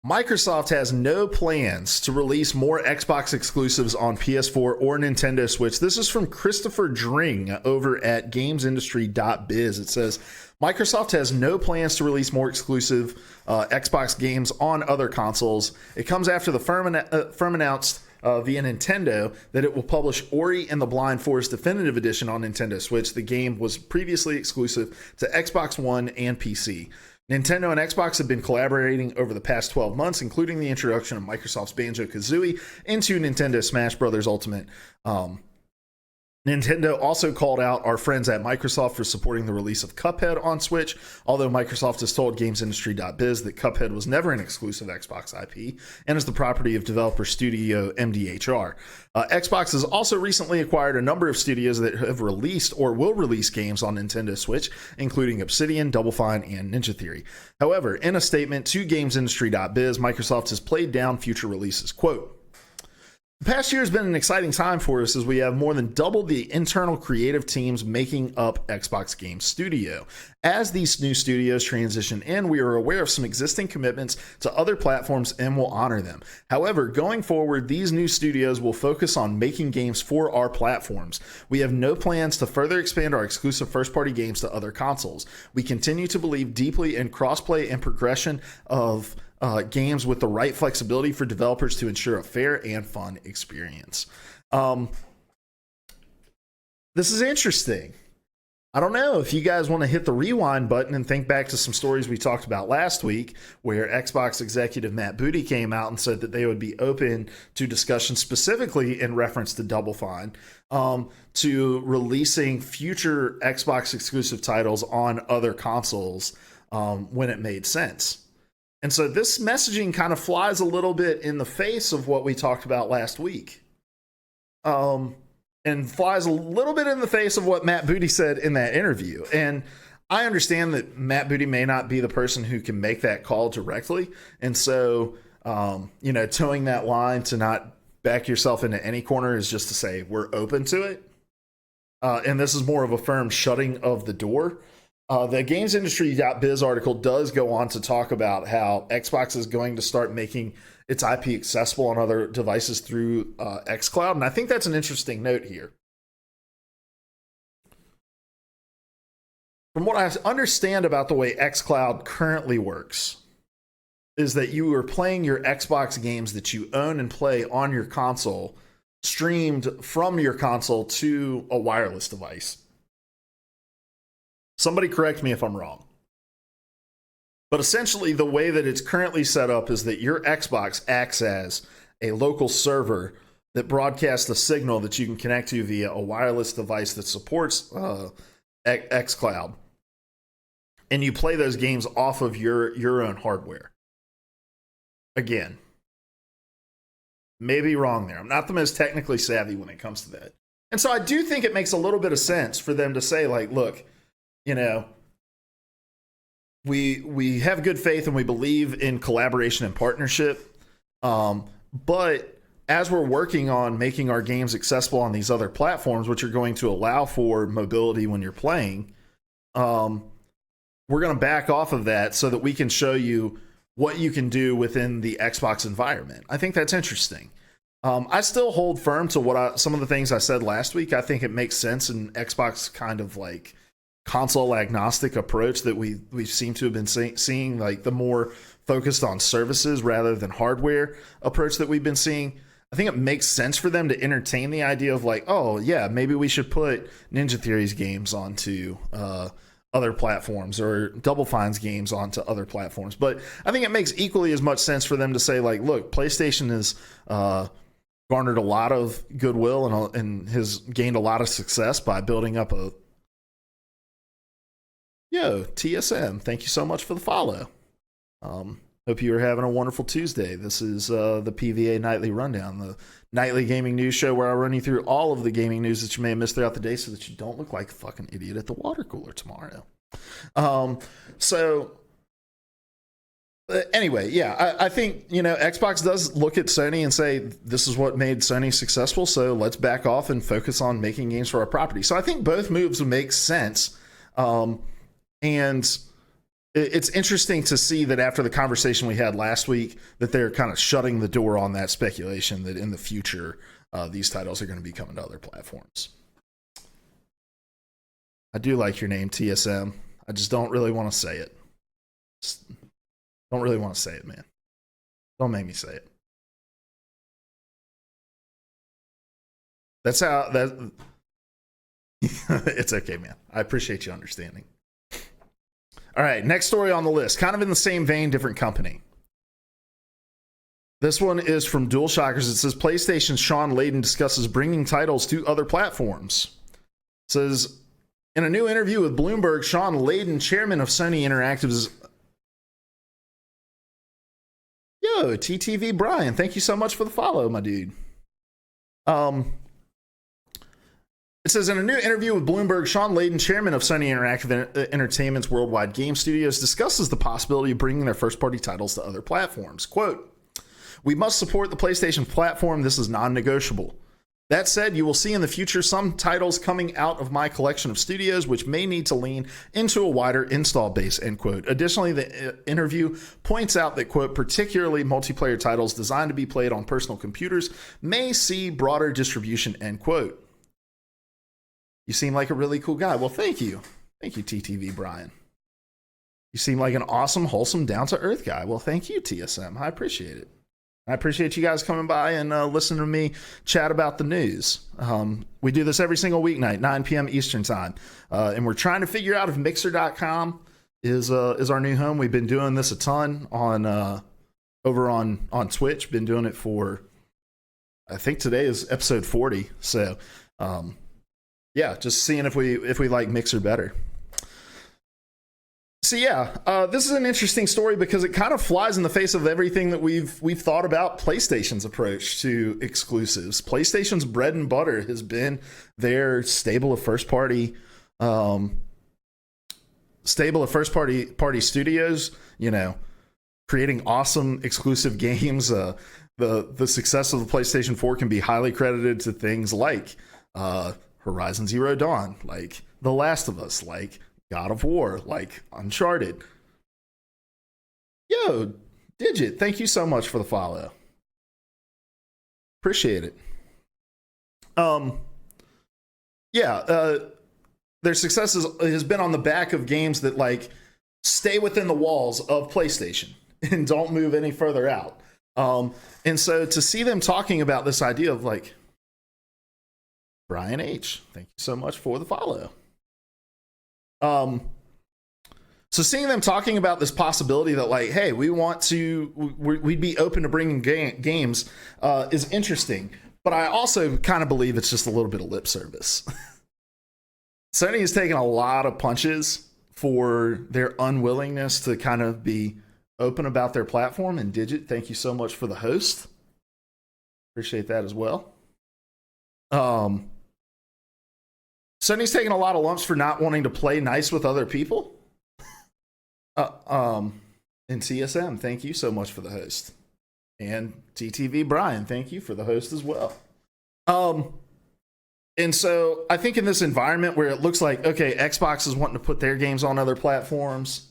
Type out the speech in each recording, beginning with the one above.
Microsoft has no plans to release more Xbox exclusives on PS4 or Nintendo Switch. This is from Christopher Dring over at gamesindustry.biz. It says, Microsoft has no plans to release more exclusive Xbox games on other consoles. It comes after the firm announced via Nintendo that it will publish Ori and the Blind Forest Definitive Edition on Nintendo Switch. The game was previously exclusive to Xbox One and PC. Nintendo and Xbox have been collaborating over the past 12 months, including the introduction of Microsoft's Banjo-Kazooie into Nintendo Smash Bros. Ultimate. Nintendo also called out our friends at Microsoft for supporting the release of Cuphead on Switch, although Microsoft has told GamesIndustry.biz that Cuphead was never an exclusive Xbox IP and is the property of developer studio MDHR. Xbox has also recently acquired a number of studios that have released or will release games on Nintendo Switch, including Obsidian, Double Fine, and Ninja Theory. However, in a statement to GamesIndustry.biz, Microsoft has played down future releases. Quote, the past year has been an exciting time for us as we have more than doubled the internal creative teams making up Xbox Game Studio. As these new studios transition in, we are aware of some existing commitments to other platforms and will honor them. However, going forward, these new studios will focus on making games for our platforms. We have no plans to further expand our exclusive first-party games to other consoles. We continue to believe deeply in crossplay and progression of games with the right flexibility for developers to ensure a fair and fun experience. This is interesting. I don't know if you guys want to hit the rewind button and think back to some stories we talked about last week where Xbox executive Matt Booty came out and said that they would be open to discussion specifically in reference to Double Fine, to releasing future Xbox exclusive titles on other consoles when it made sense. And so this messaging kind of flies a little bit in the face of what we talked about last week. And flies a little bit in the face of what Matt Booty said in that interview. And I understand that Matt Booty may not be the person who can make that call directly. And so, towing that line to not back yourself into any corner is just to say we're open to it. And this is more of a firm shutting of the door. The GamesIndustry.biz article does go on to talk about how Xbox is going to start making its IP accessible on other devices through xCloud, and I think that's an interesting note here. From what I understand about the way xCloud currently works, is that you are playing your Xbox games that you own and play on your console, streamed from your console to a wireless device. Somebody correct me if I'm wrong. But essentially, the way that it's currently set up is that your Xbox acts as a local server that broadcasts a signal that you can connect to via a wireless device that supports xCloud. And you play those games off of your own hardware. Again, maybe wrong there. I'm not the most technically savvy when it comes to that. And so I do think it makes a little bit of sense for them to say, like, look, we have good faith and we believe in collaboration and partnership. But as we're working on making our games accessible on these other platforms, which are going to allow for mobility when you're playing, we're going to back off of that so that we can show you what you can do within the Xbox environment. I think that's interesting. I still hold firm to some of the things I said last week. I think it makes sense in Xbox kind of like console agnostic approach that we seem to have been seeing, like the more focused on services rather than hardware approach that we've been seeing. I think it makes sense for them to entertain the idea of like, oh yeah, maybe we should put Ninja Theory's games onto other platforms or Double Fine's games onto other platforms. But I think it makes equally as much sense for them to say like, look, PlayStation has garnered a lot of goodwill and has gained a lot of success by building up a TSM, thank you so much for the follow. Hope you are having a wonderful Tuesday. This is the PvA Nightly Rundown, the nightly gaming news show where I run you through all of the gaming news that you may have missed throughout the day so that you don't look like a fucking idiot at the water cooler tomorrow. Anyway, yeah, I think, Xbox does look at Sony and say, this is what made Sony successful, so let's back off and focus on making games for our property. So I think both moves make sense. And it's interesting to see that after the conversation we had last week, that they're kind of shutting the door on that speculation that in the future these titles are going to be coming to other platforms. I do like your name, TSM. I just don't really want to say it. Just don't really want to say it, man. Don't make me say it. That's how that. It's okay, man. I appreciate you understanding. All right, next story on the list. Kind of in the same vein, different company. This one is from DualShockers. It says PlayStation's Sean Layden discusses bringing titles to other platforms. It says, in a new interview with Bloomberg, Sean Layden, chairman of Sony Interactive, is... Yo, TTV Brian, thank you so much for the follow, my dude. It says, in a new interview with Bloomberg, Sean Layden, chairman of Sony Interactive Entertainment's worldwide game studios, discusses the possibility of bringing their first-party titles to other platforms. Quote, we must support the PlayStation platform. This is non-negotiable. That said, you will see in the future some titles coming out of my collection of studios which may need to lean into a wider install base, end quote. Additionally, the interview points out that, quote, particularly multiplayer titles designed to be played on personal computers may see broader distribution, end quote. You seem like a really cool guy. Well, thank you. Thank you, TTV Brian. You seem like an awesome, wholesome, down-to-earth guy. Well, thank you, TSM. I appreciate it. I appreciate you guys coming by and listening to me chat about the news. We do this every single weeknight, 9 p.m. Eastern time. And we're trying to figure out if Mixer.com is our new home. We've been doing this a ton on over on Twitch. Been doing it for, I think today is episode 40. So, yeah, just seeing if we like Mixer better. So yeah, this is an interesting story because it kind of flies in the face of everything that we've thought about PlayStation's approach to exclusives. PlayStation's bread and butter has been their stable of first party studios. You know, creating awesome exclusive games. The success of the PlayStation 4 can be highly credited to things like Horizon Zero Dawn, like The Last of Us, like God of War, like Uncharted. Yo, Digit, thank you so much for the follow. Appreciate it. Their success has been on the back of games that like stay within the walls of PlayStation and don't move any further out. And so to see them talking about this idea of like, Brian H, thank you so much for the follow. So seeing them talking about this possibility that like, hey, we'd be open to bringing games is interesting. But I also kind of believe it's just a little bit of lip service. Sony has taken a lot of punches for their unwillingness to kind of be open about their platform. And Digit, thank you so much for the host. Appreciate that as well. Sony's taking a lot of lumps for not wanting to play nice with other people. And TSM, thank you so much for the host. And TTV Brian, thank you for the host as well. And so I think in this environment where it looks like, okay, Xbox is wanting to put their games on other platforms.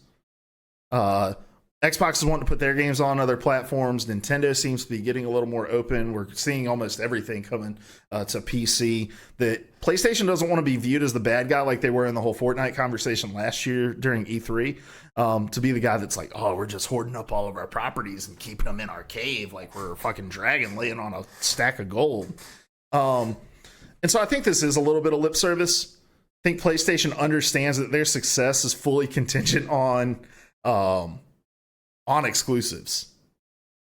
Xbox is wanting to put their games on other platforms. Nintendo seems to be getting a little more open. We're seeing almost everything coming to PC. That PlayStation doesn't want to be viewed as the bad guy like they were in the whole Fortnite conversation last year during E3. To be the guy that's like, oh, we're just hoarding up all of our properties and keeping them in our cave like we're a fucking dragon laying on a stack of gold. And so I think this is a little bit of lip service. I think PlayStation understands that their success is fully contingent on exclusives.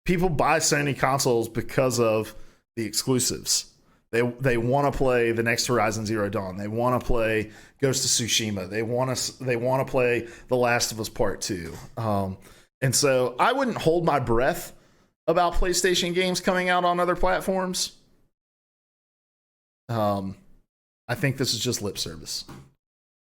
People buy Sony consoles because of the exclusives. They want to play the next Horizon Zero Dawn. They want to play Ghost of Tsushima. They want to play The Last of Us Part 2. And so I wouldn't hold my breath about PlayStation games coming out on other platforms. I think this is just lip service.